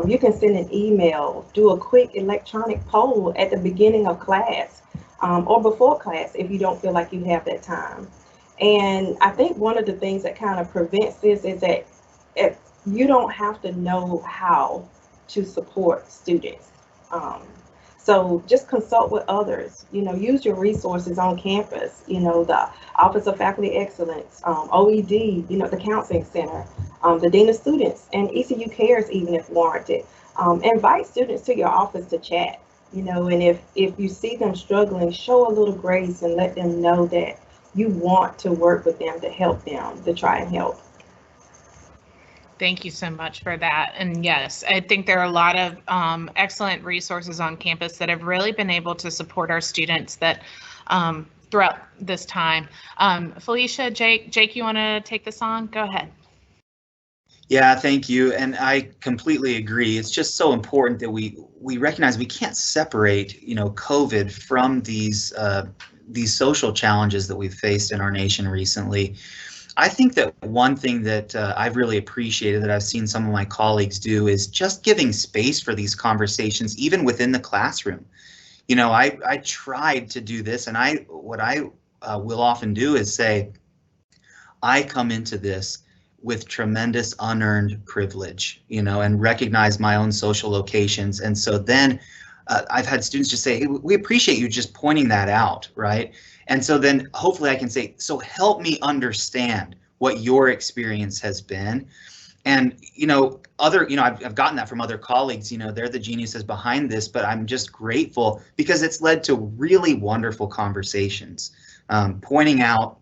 Speaker 2: You can send an email, do a quick electronic poll at the beginning of class or before class if you don't feel like you have that time. And I think one of the things that kind of prevents this is that you don't have to know how to support students. So just consult with others, you know, use your resources on campus, you know, the Office of Faculty Excellence, OED, you know, the Counseling Center, the Dean of Students, and ECU Cares even if warranted. Invite students to your office to chat, you know, and if you see them struggling, show a little grace and let them know that you want to work with them to help them, to try and help.
Speaker 1: Thank you so much for that. And yes, I think there are a lot of excellent resources on campus that have really been able to support our students that throughout this time. Felicia, Jake, you want to take this on? Go ahead.
Speaker 3: Yeah, thank you. And I completely agree. It's just so important that we recognize we can't separate, you know, COVID from these social challenges that we've faced in our nation recently. I think that one thing that I've really appreciated that I've seen some of my colleagues do is just giving space for these conversations, even within the classroom. You know, I tried to do this, and what I will often do is say, I come into this with tremendous unearned privilege, you know, and recognize my own social locations. And so then I've had students just say, hey, we appreciate you just pointing that out, right? And so then hopefully I can say, so help me understand what your experience has been. And, you know, I've gotten that from other colleagues, you know, they're the geniuses behind this, but I'm just grateful because it's led to really wonderful conversations, pointing out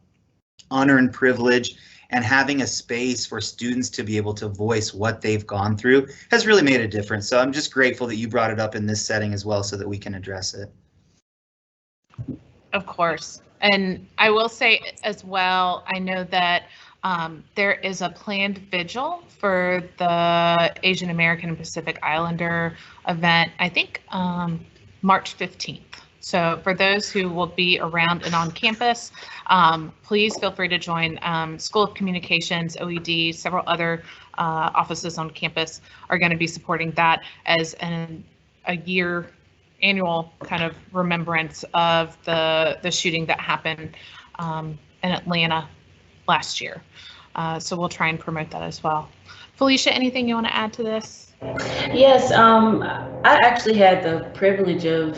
Speaker 3: unearned privilege and having a space for students to be able to voice what they've gone through has really made a difference. So I'm just grateful that you brought it up in this setting as well so that we can address it.
Speaker 1: Of course. And I will say as well, I know that there is a planned vigil for the Asian American and Pacific Islander event, I think March 15th. So for those who will be around and on campus, please feel free to join. School of Communications, OED, several other offices on campus are going to be supporting that as a year annual kind of remembrance of the shooting that happened in Atlanta last year. So we'll try and promote that as well. Felicia, anything you want to add to this?
Speaker 4: Yes, I actually had the privilege of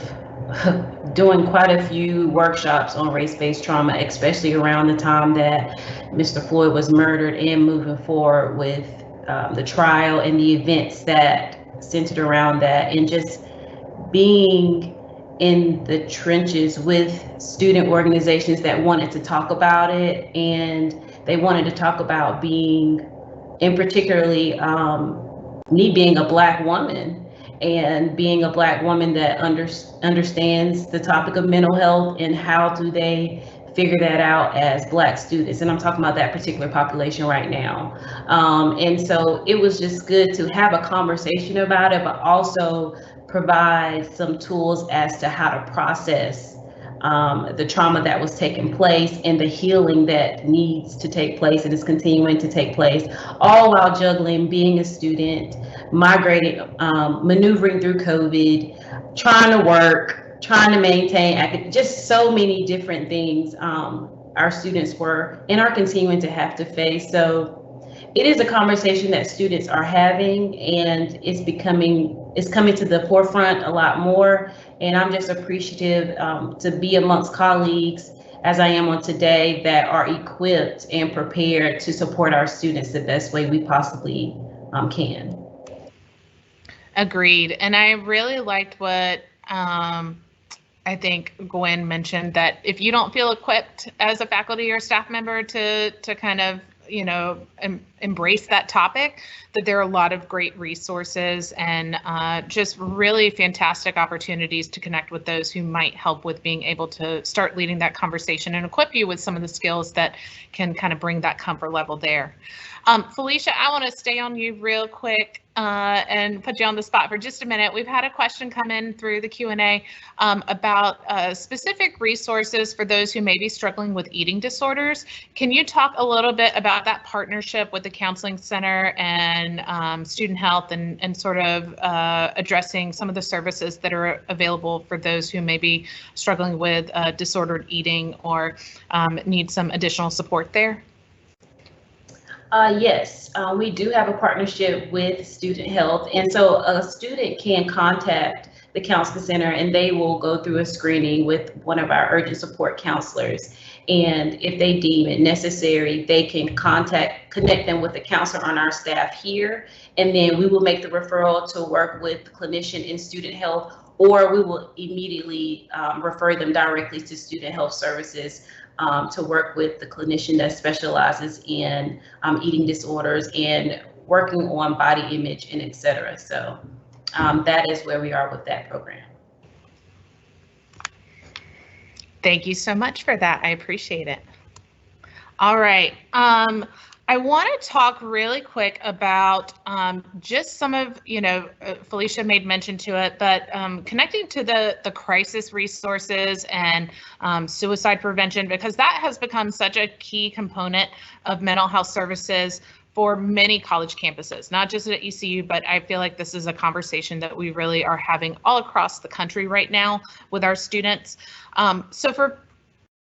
Speaker 4: doing quite a few workshops on race-based trauma, especially around the time that Mr. Floyd was murdered and moving forward with the trial and the events that centered around that, and just being in the trenches with student organizations that wanted to talk about it, and they wanted to talk about being, in particularly me being a Black woman, and being a Black woman that understands the topic of mental health, and how do they figure that out as Black students. And I'm talking about that particular population right now. And so it was just good to have a conversation about it, but also provide some tools as to how to process the trauma that was taking place and the healing that needs to take place and is continuing to take place, all while juggling being a student, migrating, maneuvering through COVID, trying to work, trying to maintain, just so many different things our students were and are continuing to have to face. So it is a conversation that students are having, and it's coming to the forefront a lot more. And I'm just appreciative to be amongst colleagues, as I am on today, that are equipped and prepared to support our students the best way we possibly can.
Speaker 1: Agreed. And I really liked what I think Gwen mentioned, that if you don't feel equipped as a faculty or staff member to kind of, you know, embrace that topic, that there are a lot of great resources and just really fantastic opportunities to connect with those who might help with being able to start leading that conversation and equip you with some of the skills that can kind of bring that comfort level there. Felicia, I want to stay on you real quick and put you on the spot for just a minute. We've had a question come in through the Q&A about specific resources for those who may be struggling with eating disorders. Can you talk a little bit about that partnership with the Counseling Center and Student Health, and sort of addressing some of the services that are available for those who may be struggling with disordered eating or need some additional support there?
Speaker 4: Yes, we do have a partnership with Student Health, and so a student can contact the Counseling Center and they will go through a screening with one of our urgent support counselors. And if they deem it necessary, they can connect them with the counselor on our staff here, and then we will make the referral to work with the clinician in Student Health, or we will immediately refer them directly to Student Health Services to work with the clinician that specializes in eating disorders and working on body image and et cetera. So that is where we are with that program.
Speaker 1: Thank you so much for that. I appreciate it. All right. I want to talk really quick about just some of, Felicia made mention to it, but connecting to the crisis resources and suicide prevention, because that has become such a key component of mental health services for many college campuses, not just at ECU, but I feel like this is a conversation that we really are having all across the country right now with our students. So for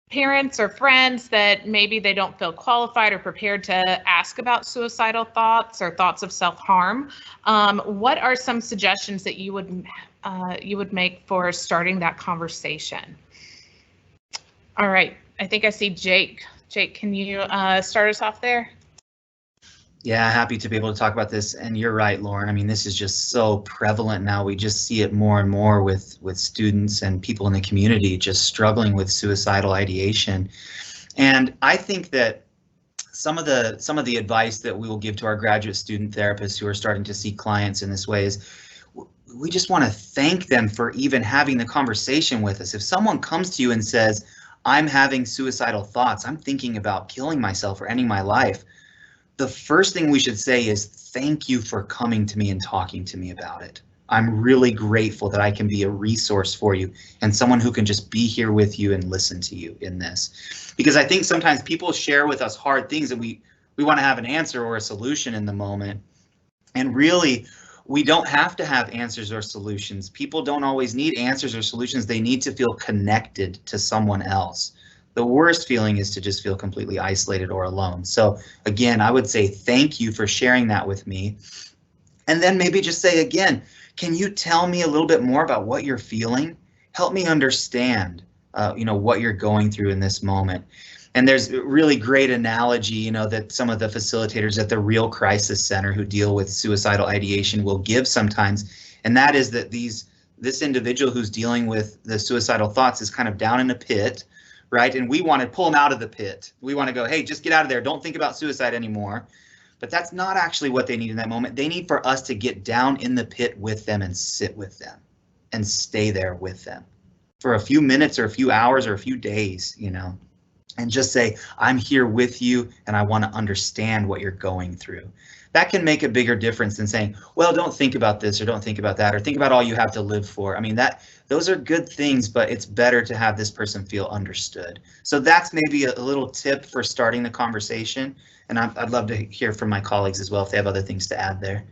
Speaker 1: parents or friends that maybe they don't feel qualified or prepared to ask about suicidal thoughts or thoughts of self-harm, what are some suggestions that you would make for starting that conversation? All right, I think I see Jake. Jake, can you start us off there?
Speaker 3: Yeah, happy to be able to talk about this. And you're right, Lauren. I mean, this is just so prevalent now. We just see it more and more with students and people in the community just struggling with suicidal ideation. And I think that some of the advice that we will give to our graduate student therapists who are starting to see clients in this way is we just want to thank them for even having the conversation with us. If someone comes to you and says, I'm having suicidal thoughts, I'm thinking about killing myself or ending my life, the first thing we should say is thank you for coming to me and talking to me about it. I'm really grateful that I can be a resource for you and someone who can just be here with you and listen to you in this. Because I think sometimes people share with us hard things and we want to have an answer or a solution in the moment. And really, we don't have to have answers or solutions. People don't always need answers or solutions. They need to feel connected to someone else. The worst feeling is to just feel completely isolated or alone. So again, I would say thank you for sharing that with me. And then maybe just say again, can you tell me a little bit more about what you're feeling? Help me understand, what you're going through in this moment. And there's a really great analogy, you know, that some of the facilitators at the Real Crisis Center who deal with suicidal ideation will give sometimes, and that is that this individual who's dealing with the suicidal thoughts is kind of down in a pit, right? And we want to pull them out of the pit. We want to go, hey, just get out of there. Don't think about suicide anymore. But that's not actually what they need in that moment. They need for us to get down in the pit with them and sit with them and stay there with them for a few minutes or a few hours or a few days, you know, and just say, I'm here with you and I want to understand what you're going through. That can make a bigger difference than saying, well, don't think about this or don't think about that or think about all you have to live for. I mean, those are good things, but it's better to have this person feel understood. So that's maybe a little tip for starting the conversation. And I'd love to hear from my colleagues as well if they have other things to add there.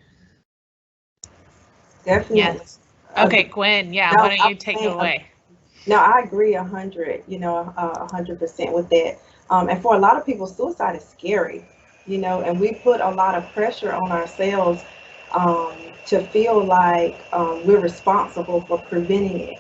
Speaker 2: Definitely.
Speaker 1: Yes. Okay, Gwen, yeah,
Speaker 2: No,
Speaker 1: why don't you take it away?
Speaker 2: No, I agree 100% with that. And for a lot of people, suicide is scary, and we put a lot of pressure on ourselves to feel like we're responsible for preventing it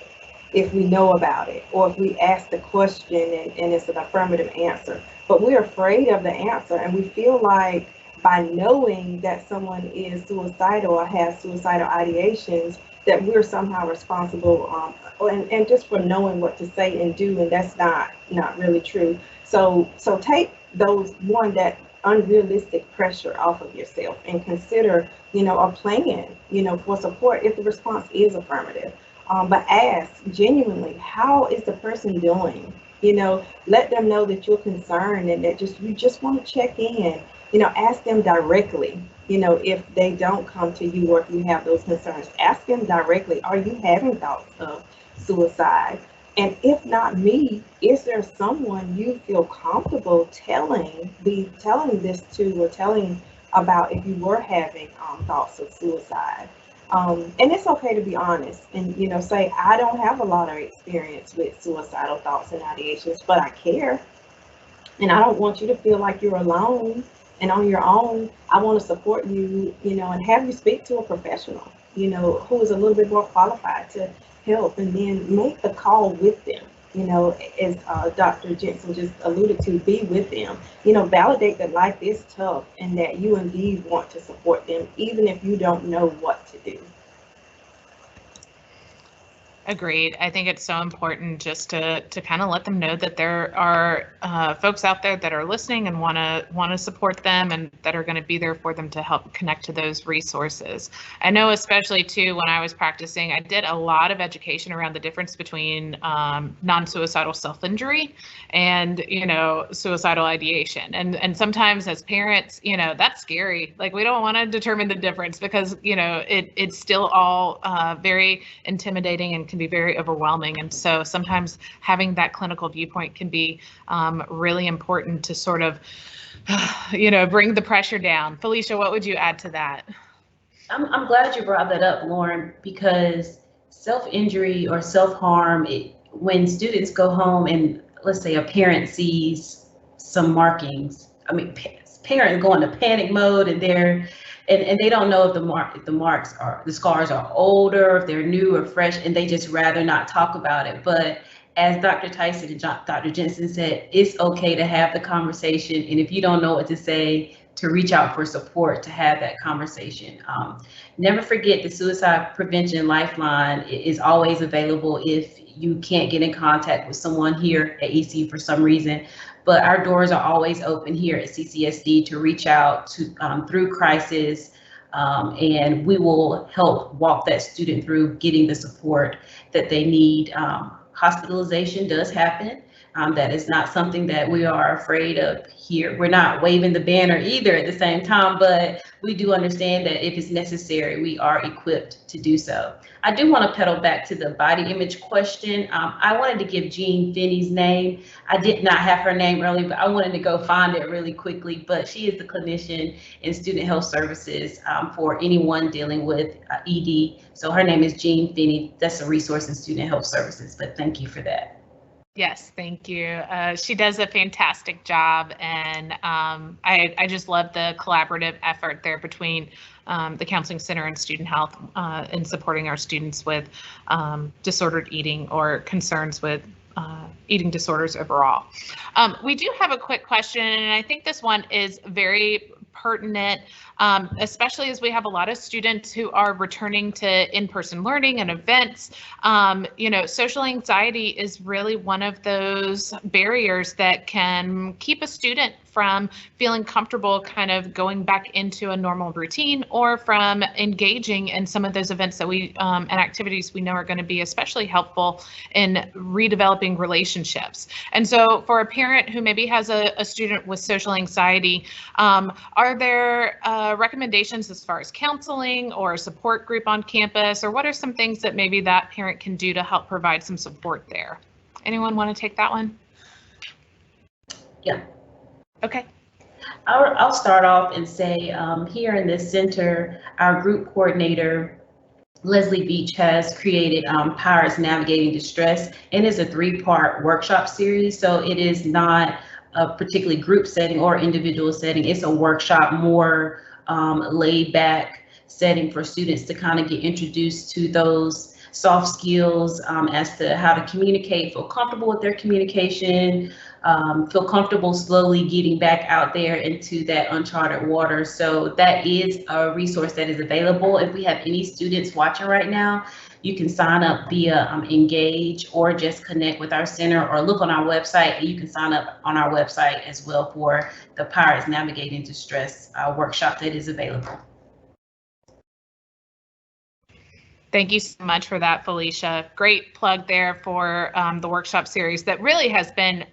Speaker 2: if we know about it or if we ask the question and it's an affirmative answer. But we're afraid of the answer, and we feel like by knowing that someone is suicidal or has suicidal ideations, that we're somehow responsible and just for knowing what to say and do, and that's not really true. So take that unrealistic pressure off of yourself and consider, a plan, for support if the response is affirmative. But ask genuinely, how is the person doing? Let them know that you're concerned and that you just want to check in. Ask them directly. If they don't come to you or if you have those concerns, ask them directly, are you having thoughts of suicide? And if not me, is there someone you feel comfortable telling this to or telling about if you were having thoughts of suicide? And it's okay to be honest and, say, I don't have a lot of experience with suicidal thoughts and ideations, but I care. And I don't want you to feel like you're alone and on your own. I want to support you, and have you speak to a professional, who is a little bit more qualified to help, and then make the call with them, as Dr. Jensen just alluded to, be with them, validate that life is tough and that you indeed want to support them, even if you don't know what to do.
Speaker 1: Agreed. I think it's so important just to kind of let them know that there are folks out there that are listening and want to support them and that are going to be there for them to help connect to those resources. I know, especially too, when I was practicing, I did a lot of education around the difference between non-suicidal self-injury and suicidal ideation. And sometimes as parents, that's scary. Like, we don't want to determine the difference because it's still all very intimidating and can be very overwhelming. And so sometimes having that clinical viewpoint can be really important to sort of, bring the pressure down. Felicia, what would you add to that?
Speaker 4: I'm glad you brought that up, Lauren, because self-injury or self-harm, when students go home and let's say a parent sees some markings, parent go into panic mode and and they don't know if the scars are older, if they're new or fresh, and they just rather not talk about it. But as Dr. Tyson and Dr. Jensen said, it's okay to have the conversation. And if you don't know what to say, to reach out for support, to have that conversation. Never forget the Suicide Prevention Lifeline is always available if you can't get in contact with someone here at ECU for some reason. But our doors are always open here at CCSD to reach out to through crisis, and we will help walk that student through getting the support that they need. Hospitalization does happen. That is not something that we are afraid of here. We're not waving the banner either at the same time, but we do understand that if it's necessary, we are equipped to do so. I do want to pedal back to the body image question. I wanted to give Jean Finney's name. I did not have her name early, but I wanted to go find it really quickly. But she is the clinician in student health services for anyone dealing with ED. So her name is Jean Finney. That's a resource in student health services, but thank you for that.
Speaker 1: Yes, thank you. She does a fantastic job, and I just love the collaborative effort there between the Counseling Center and Student Health in supporting our students with disordered eating or concerns with eating disorders overall. We do have a quick question, and I think this one is very pertinent, especially as we have a lot of students who are returning to in-person learning and events. Social anxiety is really one of those barriers that can keep a student from feeling comfortable kind of going back into a normal routine, or from engaging in some of those events that and activities we know are going to be especially helpful in redeveloping relationships. And so for a parent who maybe has a student with social anxiety, are there recommendations as far as counseling or a support group on campus, or what are some things that maybe that parent can do to help provide some support there? Anyone want to take that one?
Speaker 4: Yeah.
Speaker 1: Okay.
Speaker 4: I'll start off and say here in this center, our group coordinator, Leslie Beach, has created Powers Navigating Distress, and it's a 3-part workshop series. So it is not a particularly group setting or individual setting. It's a workshop, more laid back setting for students to kind of get introduced to those soft skills as to how to communicate, feel comfortable with their communication, feel comfortable slowly getting back out there into that uncharted water. So that is a resource that is available. If we have any students watching right now, you can sign up via Engage, or just connect with our center, or look on our website, and you can sign up on our website as well for the Powers Navigating Distress workshop that is available.
Speaker 1: Thank you so much for that, Felicia. Great plug there for the workshop series that really has been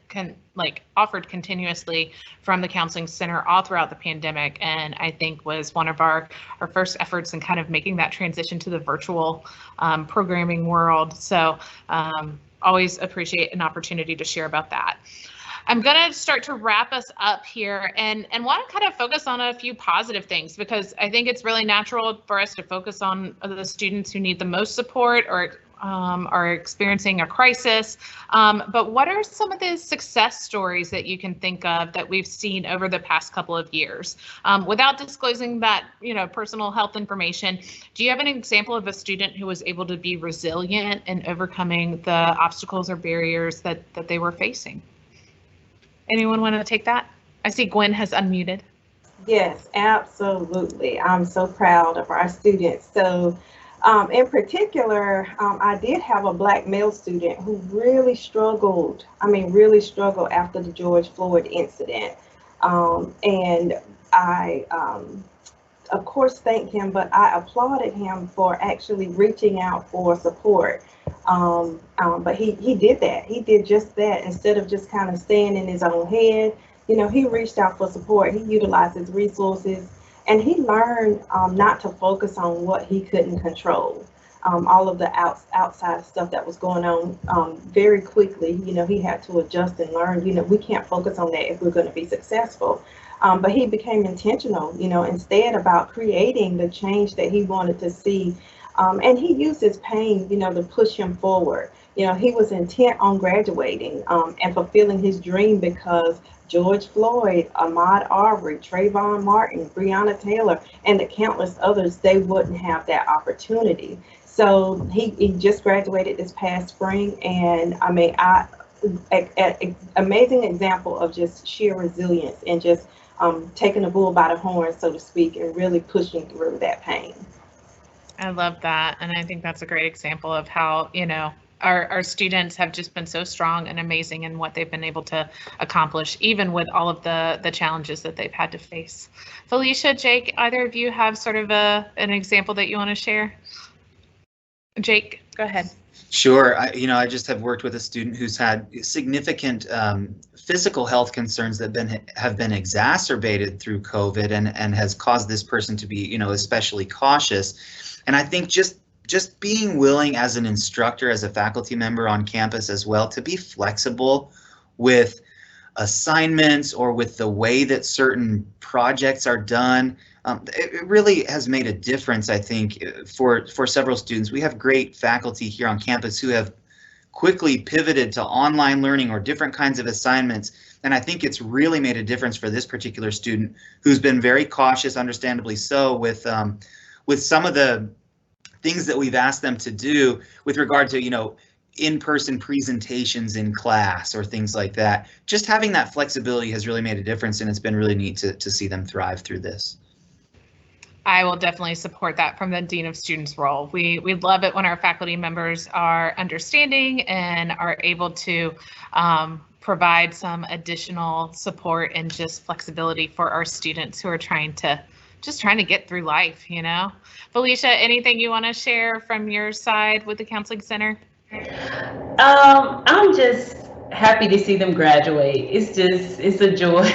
Speaker 1: offered continuously from the Counseling Center all throughout the pandemic, and I think was one of our first efforts in kind of making that transition to the virtual programming world. So always appreciate an opportunity to share about that. I'm going to start to wrap us up here and want to kind of focus on a few positive things, because I think it's really natural for us to focus on the students who need the most support or are experiencing a crisis. But what are some of the success stories that you can think of that we've seen over the past couple of years? Without disclosing that, personal health information, do you have an example of a student who was able to be resilient in overcoming the obstacles or barriers that they were facing? Anyone want to take that? I see Gwen has unmuted.
Speaker 2: Yes, absolutely. I'm so proud of our students. So in particular, I did have a Black male student who really struggled. Really struggled after the George Floyd incident. And I, of course, thanked him, but I applauded him for actually reaching out for support. But he did that. He did just that. Instead of just kind of staying in his own head, he reached out for support. He utilized his resources, and he learned not to focus on what he couldn't control. All of the outside stuff that was going on very quickly. He had to adjust and learn. We can't focus on that if we're going to be successful. But he became intentional, instead about creating the change that he wanted to see. And he used his pain, to push him forward. He was intent on graduating and fulfilling his dream, because George Floyd, Ahmaud Arbery, Trayvon Martin, Breonna Taylor, and the countless others, they wouldn't have that opportunity. So he just graduated this past spring, and amazing example of just sheer resilience and just taking the bull by the horn, so to speak, and really pushing through that pain.
Speaker 1: I love that. And I think that's a great example of how, our students have just been so strong and amazing in what they've been able to accomplish, even with all of the challenges that they've had to face. Felicia, Jake, either of you have sort of an example that you want to share? Jake, go ahead.
Speaker 3: Sure. I just have worked with a student who's had significant physical health concerns that have been exacerbated through COVID, and has caused this person to be, especially cautious. And I think just being willing as an instructor, as a faculty member on campus as well, to be flexible with assignments or with the way that certain projects are done. It really has made a difference, I think, for several students. We have great faculty here on campus who have quickly pivoted to online learning or different kinds of assignments. And I think it's really made a difference for this particular student, who's been very cautious, understandably so, with some of the things that we've asked them to do with regard to, in-person presentations in class or things like that. Just having that flexibility has really made a difference, and it's been really neat to see them thrive through this.
Speaker 1: I will definitely support that from the Dean of Students role. We love it when our faculty members are understanding and are able to provide some additional support and just flexibility for our students who are trying to get through life, you know. Felicia, anything you want to share from your side with the Counseling Center?
Speaker 4: I'm just happy to see them graduate. It's a joy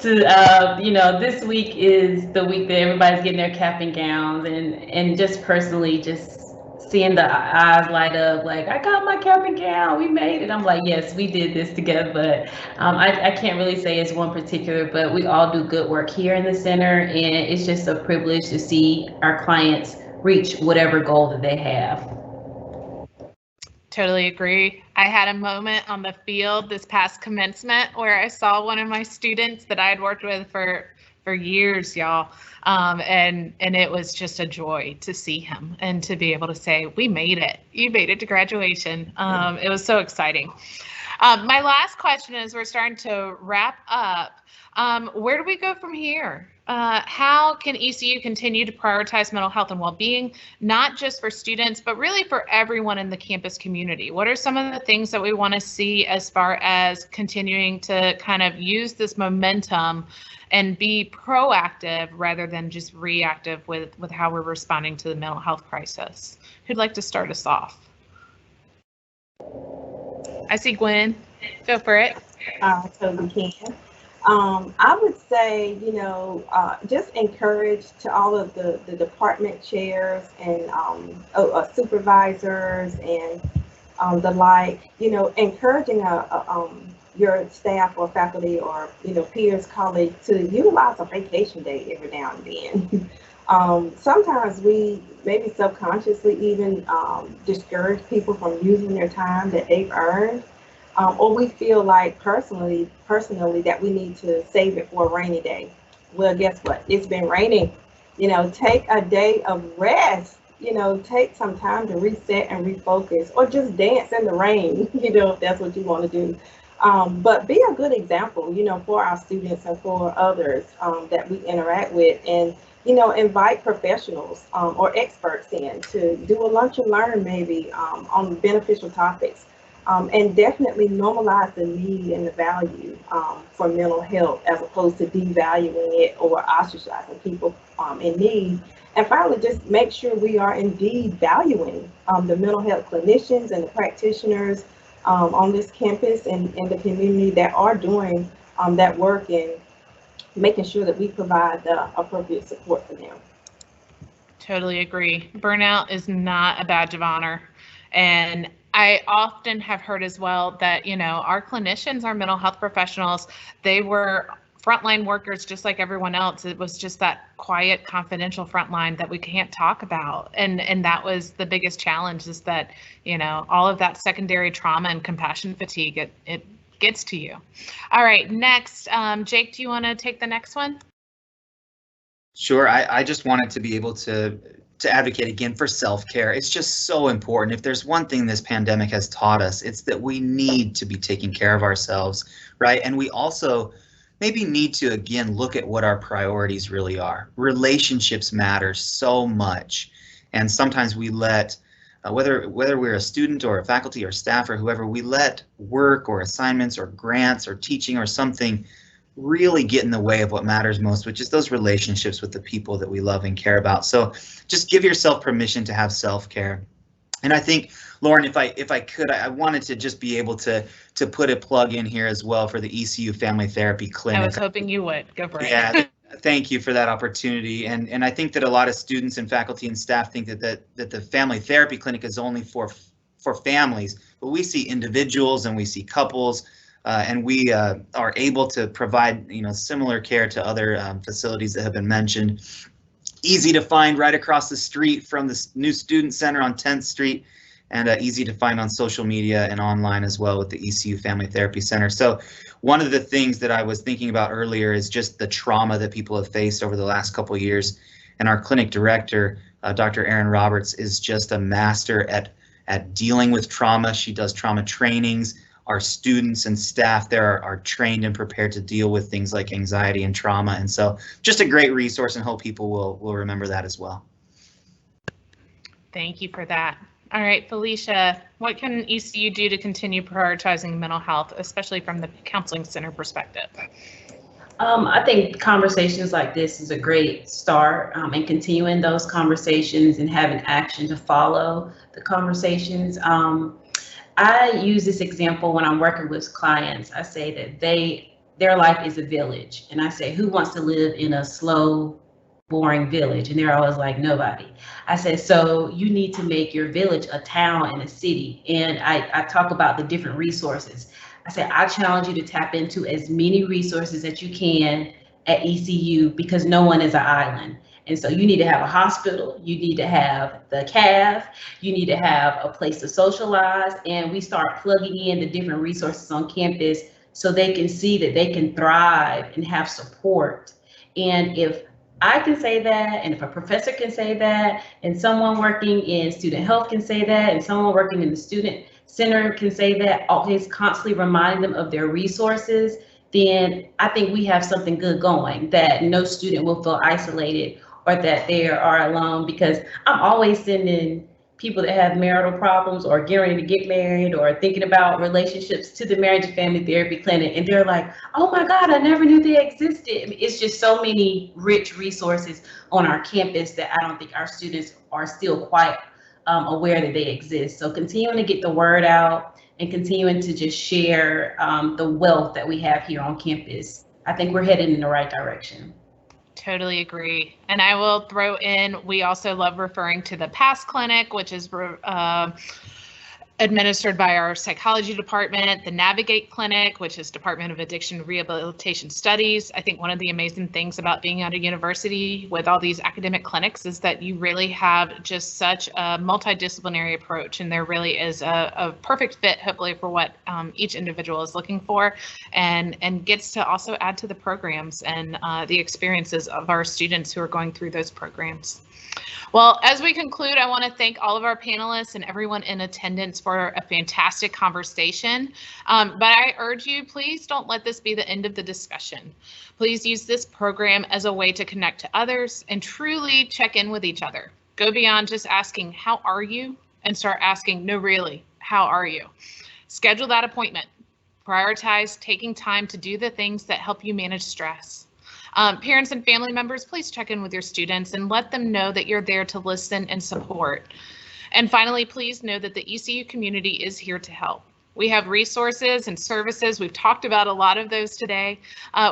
Speaker 4: to, this week is the week that everybody's getting their cap and gowns, and just personally, just seeing the eyes light up, like, I got my cap and gown, we made it. I'm like, yes, we did this together. But I can't really say it's one particular, but we all do good work here in the center, and it's just a privilege to see our clients reach whatever goal that they have.
Speaker 1: Totally agree. I had a moment on the field this past commencement where I saw one of my students that I had worked with for years, y'all. And it was just a joy to see him and to be able to say, we made it. You made it to graduation. It was so exciting. My last question is, we're starting to wrap up. Where do we go from here? How can ECU continue to prioritize mental health and well-being, not just for students, but really for everyone in the campus community? What are some of the things that we want to see as far as continuing to kind of use this momentum and be proactive rather than just reactive with how we're responding to the mental health crisis? Who'd like to start us off? I see Gwen. Go for it.
Speaker 2: So we can. I would say, just encourage to all of the department chairs and supervisors and the like, encouraging your staff or faculty or, peers, colleagues to utilize a vacation day every now and then. Sometimes we maybe subconsciously even discourage people from using their time that they've earned. Or we feel like personally that we need to save it for a rainy day. Well, guess what? It's been raining. Take a day of rest. Take some time to reset and refocus, or just dance in the rain, if that's what you want to do. But be a good example, for our students and for others that we interact with, and invite professionals or experts in to do a lunch and learn maybe on beneficial topics. And definitely normalize the need and the value for mental health, as opposed to devaluing it or ostracizing people in need. And finally, just make sure we are indeed valuing the mental health clinicians and the practitioners on this campus and in the community that are doing that work, and making sure that we provide the appropriate support for them.
Speaker 1: Totally agree. Burnout is not a badge of honor. And I often have heard as well that, our clinicians, our mental health professionals, they were frontline workers just like everyone else. It was just that quiet, confidential frontline that we can't talk about. And that was the biggest challenge, is that, all of that secondary trauma and compassion fatigue, it gets to you. All right, next, Jake, do you want to take the next one?
Speaker 3: Sure. I just wanted to be able to advocate again for self-care. It's just so important. If there's one thing this pandemic has taught us, it's that we need to be taking care of ourselves, right? And we also maybe need to, again, look at what our priorities really are. Relationships matter so much. And sometimes we let, whether we're a student or a faculty or staff or whoever, we let work or assignments or grants or teaching or something really get in the way of what matters most, which is those relationships with the people that we love and care about. So just give yourself permission to have self-care. And I think, Lauren, if I could, I wanted to just be able to put a plug in here as well for the ECU Family Therapy Clinic.
Speaker 1: I was hoping you would. Go for it.
Speaker 3: Yeah, thank you for that opportunity. And I think that a lot of students and faculty and staff think that the Family Therapy Clinic is only for families, but we see individuals and we see couples. And we are able to provide, similar care to other facilities that have been mentioned. Easy to find right across the street from the new student center on 10th Street, and easy to find on social media and online as well with the ECU Family Therapy Center. So one of the things that I was thinking about earlier is just the trauma that people have faced over the last couple of years. And our clinic director, Dr. Aaron Roberts, is just a master at dealing with trauma. She does trauma trainings. Our students and staff there are trained and prepared to deal with things like anxiety and trauma. And so just a great resource, and hope people will remember that as well.
Speaker 1: Thank you for that. All right, Felicia, what can ECU do to continue prioritizing mental health, especially from the counseling center perspective?
Speaker 4: I think conversations like this is a great start, and continuing those conversations and having action to follow the conversations. I use this example when I'm working with clients. I say that their life is a village, and I say, who wants to live in a slow, boring village? And they're always like, nobody. I said, so you need to make your village a town and a city. And I talk about the different resources. I said, I challenge you to tap into as many resources that you can at ECU, because no one is an island. And so you need to have a hospital, you need to have the CAF, you need to have a place to socialize, and we start plugging in the different resources on campus so they can see that they can thrive and have support. And if I can say that, and if a professor can say that, and someone working in student health can say that, and someone working in the student center can say that, always constantly reminding them of their resources, then I think we have something good going, that no student will feel isolated or that they are alone, because I'm always sending people that have marital problems or getting ready to get married or thinking about relationships to the marriage and family therapy clinic, and they're like, oh my God, I never knew they existed. I mean, it's just so many rich resources on our campus that I don't think our students are still quite aware that they exist. So continuing to get the word out and continuing to just share the wealth that we have here on campus, I think we're headed in the right direction.
Speaker 1: Totally agree. And I will throw in, we also love referring to the PASS clinic, which is administered by our psychology department, the Navigate Clinic, which is Department of Addiction Rehabilitation Studies. I think one of the amazing things about being at a university with all these academic clinics is that you really have just such a multidisciplinary approach, and there really is a perfect fit, hopefully, for what each individual is looking for, and gets to also add to the programs and the experiences of our students who are going through those programs. Well, as we conclude, I want to thank all of our panelists and everyone in attendance for a fantastic conversation. But I urge you, please don't let this be the end of the discussion. Please use this program as a way to connect to others and truly check in with each other. Go beyond just asking, how are you? And start asking, no, really, how are you? Schedule that appointment. Prioritize taking time to do the things that help you manage stress. Parents and family members, please check in with your students and let them know that you're there to listen and support. And finally, please know that the ECU community is here to help. We have resources and services. We've talked about a lot of those today.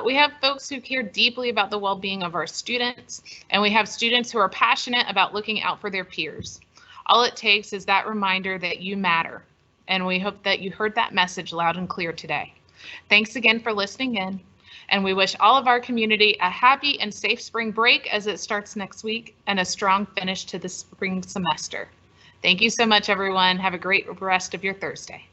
Speaker 1: We have folks who care deeply about the well-being of our students, and we have students who are passionate about looking out for their peers. All it takes is that reminder that you matter, and we hope that you heard that message loud and clear today. Thanks again for listening in. And we wish all of our community a happy and safe spring break as it starts next week, and a strong finish to the spring semester. Thank you so much, everyone. Have a great rest of your Thursday.